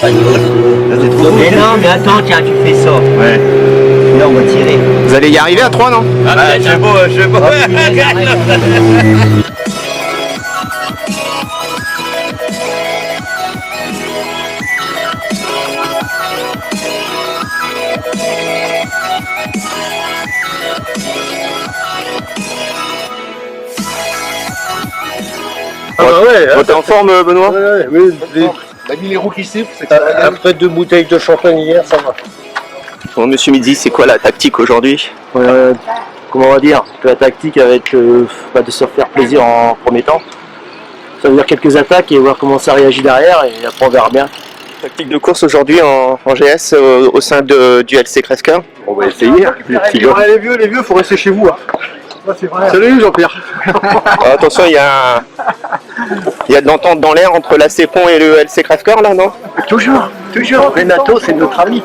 Pas de bol. Mais non, mais attends, tiens, tu fais ça. Ouais. Là, on va tirer. Vous allez y arriver à 3, non? Ah, c'est beau, c'est beau. Ah bah ouais. T'es en forme, Benoît? Ouais, oui. On a mis les roues qui sifflent. Après 2 bouteilles de champagne hier, ça va. Bon, monsieur Midi, c'est quoi la tactique aujourd'hui? Comment on va dire, que la tactique va être de se faire plaisir en premier temps. Ça veut dire quelques attaques et voir comment ça réagit derrière et après on verra bien. Tactique de course aujourd'hui en GS au sein du LC Crève-Cœur. On va essayer. Les vieux, faut rester chez vous. Hein. Salut Jean-Pierre. Attention, il y a de l'entente dans l'air entre la Cépon et le LC Crève-Cœur là, non? Toujours. Renato, c'est notre ami.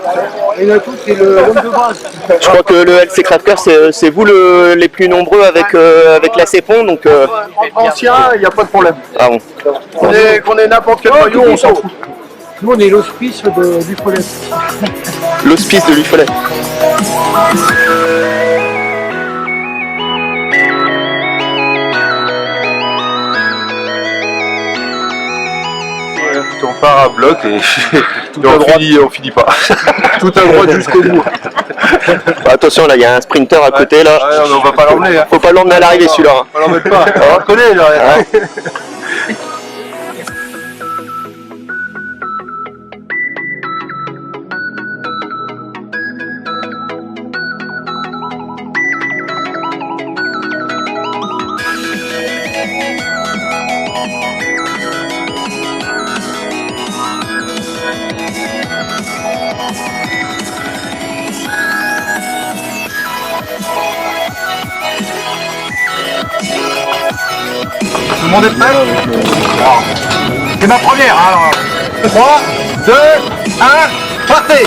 Renato, c'est l'homme de base. Je crois que le LC Crève-Cœur, c'est vous les plus nombreux avec la Cépon, donc. Ancien, il n'y a pas de problème. Ah bon. Qu'on ait n'importe quel maillot, on s'en fout. Nous, on est l'hospice du Follet. L'hospice de l'Ufollet. On part à bloc et on finit pas. Tout à droite jusqu'au bout. Attention, là, il y a un sprinter à côté là. Ouais, on va pas l'emmener. Hein. Faut pas l'emmener à l'arrivée celui-là. On l'emmène pas. On le connaît, là. Ouais. Tout le monde est prêt? C'est ma première, alors. 3, 2, 1, partez!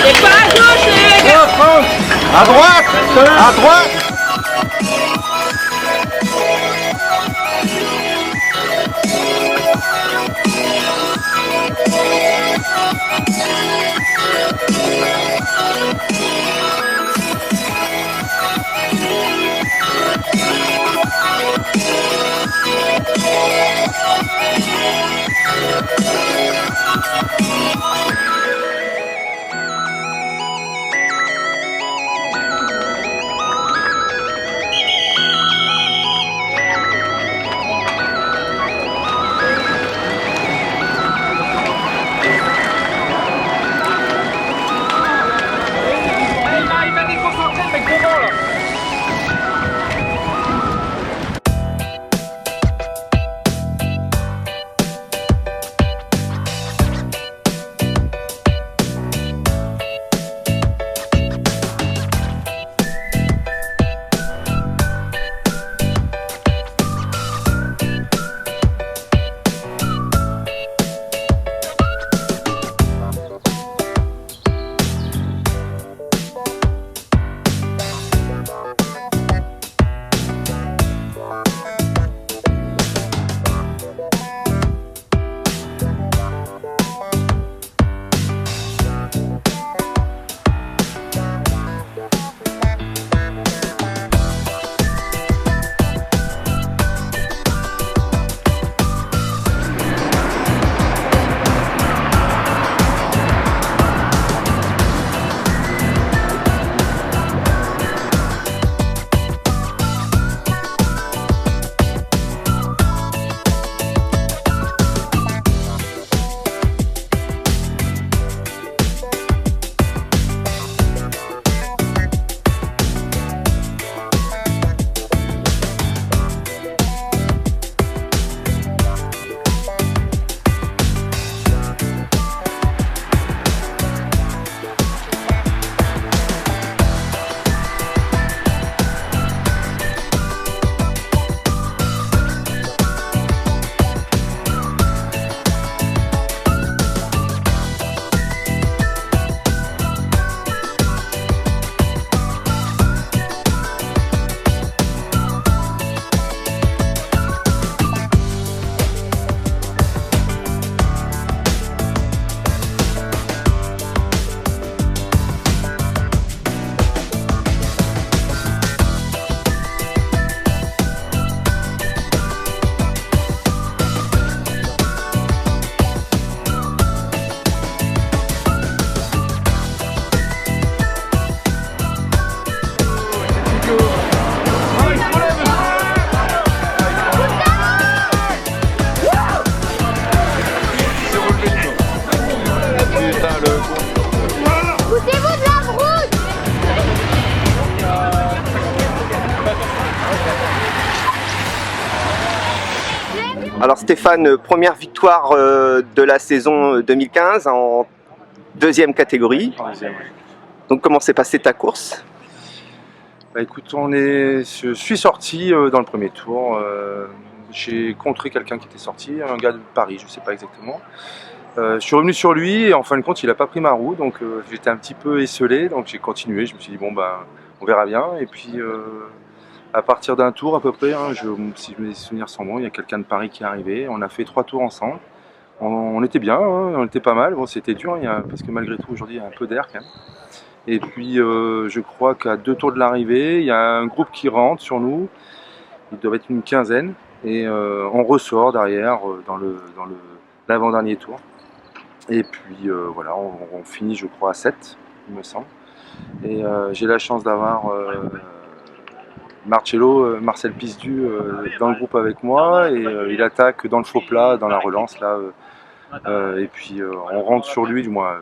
C'est pas à gauche, les gars! À droite! À droite! Poussez-vous de la brousse. Alors Stéphane, première victoire de la saison 2015 en deuxième catégorie. Donc comment s'est passée ta course? Bah, écoute, je suis sorti dans le premier tour. J'ai contré quelqu'un qui était sorti, un gars de Paris, je ne sais pas exactement. Je suis revenu sur lui et en fin de compte, il n'a pas pris ma roue, donc j'étais un petit peu esselé, donc j'ai continué. Je me suis dit bon ben, on verra bien. Et puis à partir d'un tour à peu près, hein, si mes souvenirs sont bons, il y a quelqu'un de Paris qui est arrivé. On a fait 3 tours ensemble. On était bien, hein, on était pas mal. Bon, c'était dur, parce que malgré tout aujourd'hui il y a un peu d'air quand même. Et puis je crois qu'à 2 tours de l'arrivée, il y a un groupe qui rentre sur nous. Il doit être une quinzaine et on ressort derrière dans l'avant-dernier tour. Et puis voilà, on finit je crois à 7, il me semble. Et j'ai la chance d'avoir Marcel Pisdu dans le groupe avec moi et il attaque dans le faux plat, dans la relance là. Et puis on rentre sur lui, du moins.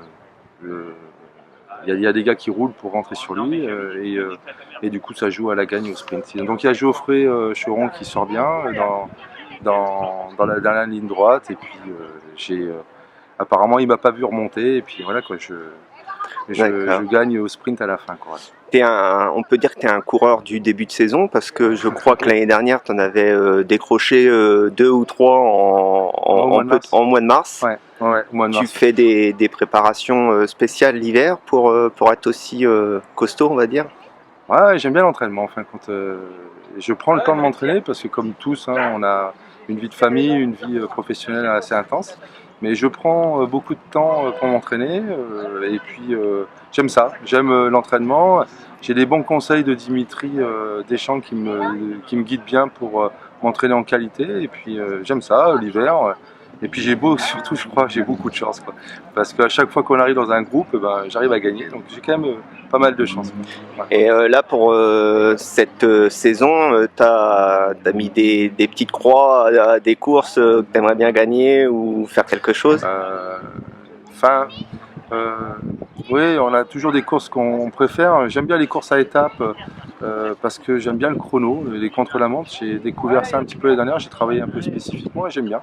Il y a des gars qui roulent pour rentrer sur lui et du coup ça joue à la gagne au sprint. Donc il y a Geoffrey Cheron qui sort bien dans la ligne droite et puis apparemment il m'a pas vu remonter et puis voilà quoi, je gagne au sprint à la fin quoi. On peut dire que tu es un coureur du début de saison parce que je crois que l'année dernière tu en avais décroché 2 ou 3 en mois de mars. Ouais, mois de mars. Tu fais des préparations spéciales l'hiver pour être aussi costaud, on va dire? Ouais, j'aime bien l'entraînement. Enfin, quand je prends le temps de m'entraîner parce que comme tous, hein, on a une vie de famille, une vie professionnelle assez intense. Mais je prends beaucoup de temps pour m'entraîner et puis j'aime ça, j'aime l'entraînement. J'ai des bons conseils de Dimitri Deschamps qui me guide bien pour m'entraîner en qualité et puis j'aime ça l'hiver. Et puis surtout je crois, j'ai beaucoup de chance quoi. Parce qu'à chaque fois qu'on arrive dans un groupe, ben, j'arrive à gagner, donc j'ai quand même pas mal de chance. Ouais. Et là pour cette saison, tu as mis des petites croix à des courses que tu aimerais bien gagner ou faire quelque chose? Oui, on a toujours des courses qu'on préfère. J'aime bien les courses à étapes parce que j'aime bien le chrono, les contre-la-montre. J'ai découvert ça un petit peu l'année dernière, j'ai travaillé un peu spécifiquement et j'aime bien.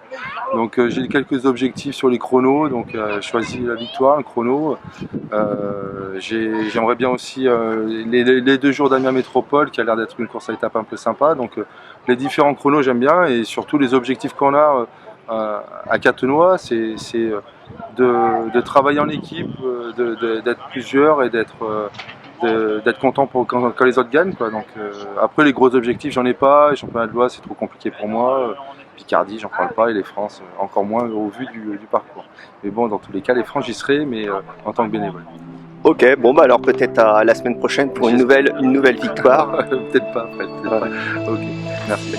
Donc j'ai quelques objectifs sur les chronos, donc choisi la victoire, le chrono. J'aimerais bien aussi les 2 jours d'Amiens Métropole qui a l'air d'être une course à étapes un peu sympa. Donc les différents chronos j'aime bien et surtout les objectifs qu'on a à Catenois, c'est de travailler en équipe, d'être plusieurs et d'être content quand les autres gagnent, quoi. Donc après les gros objectifs j'en ai pas, les championnats de loi c'est trop compliqué pour moi, Picardie j'en parle pas et les France encore moins au vu du parcours. Mais bon dans tous les cas les France j'y serai mais en tant que bénévole. Ok, bon bah alors peut-être à la semaine prochaine pour une nouvelle victoire. Peut-être pas après, peut-être pas. Ok, merci.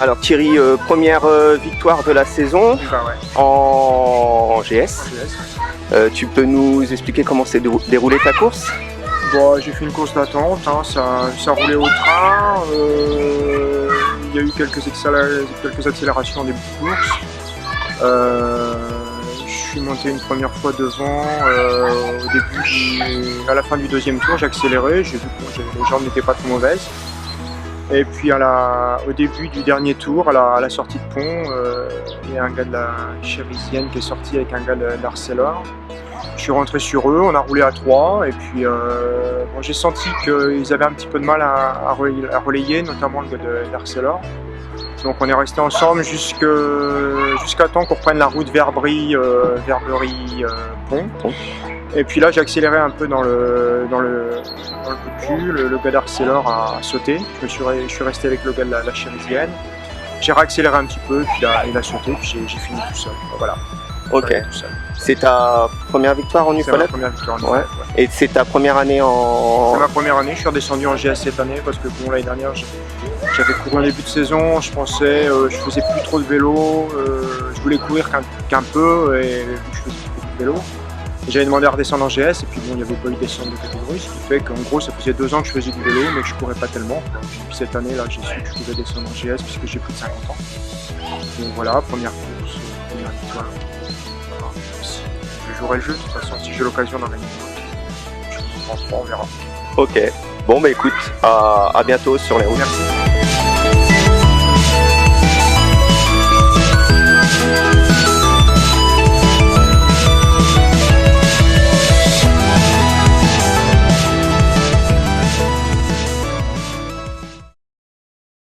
Alors Thierry, première victoire de la saison Bah ouais. en GS. Tu peux nous expliquer comment s'est déroulée ta course? Bon, j'ai fait une course d'attente, hein, ça roulait au train. Il y a eu quelques accélérations en début de course. Je suis monté une première fois devant. À la fin du deuxième tour, j'ai accéléré. J'ai vu que les jambes n'étaient pas trop mauvaises. Et puis au début du dernier tour, à la sortie de pont, il y a un gars de la Chérisienne qui est sorti avec un gars de l'Arcelor. Je suis rentré sur eux, on a roulé à 3 et puis bon, j'ai senti qu'ils avaient un petit peu de mal à relayer, notamment le gars de l'Arcelor. Donc on est resté ensemble jusqu'à temps qu'on reprenne la route Verberie Pont. Et puis là j'ai accéléré un peu dans le coup de cul, le gars d'Arcelor a sauté, je suis resté avec le gars de la Chérisienne. J'ai réaccéléré un petit peu, puis il a sauté, puis j'ai fini tout seul. Voilà. Ok. C'est ta première victoire en C'est ma Ufolette? première victoire en Ouais. Ufolette, ouais. Et c'est ta première année en... C'est ma première année, je suis redescendu en GS cette année parce que bon, l'année dernière j'avais couru en début de saison, je pensais, je faisais plus trop de vélo, je voulais courir qu'un peu et vu que je faisais beaucoup de vélo. J'avais demandé à redescendre en GS et puis bon, il n'y avait pas eu de descente de catégorie, ce qui fait qu'en gros ça faisait 2 ans que je faisais du vélo mais que je courais pas tellement. Et puis cette année là j'ai su que je pouvais descendre en GS puisque j'ai plus de 50 ans. Donc voilà, première course, première victoire. Voilà. Je jouerai le jeu de toute façon si j'ai l'occasion d'en gagner. Je ne pense pas, on verra. Ok. Bon bah écoute, à bientôt sur les routes. Merci.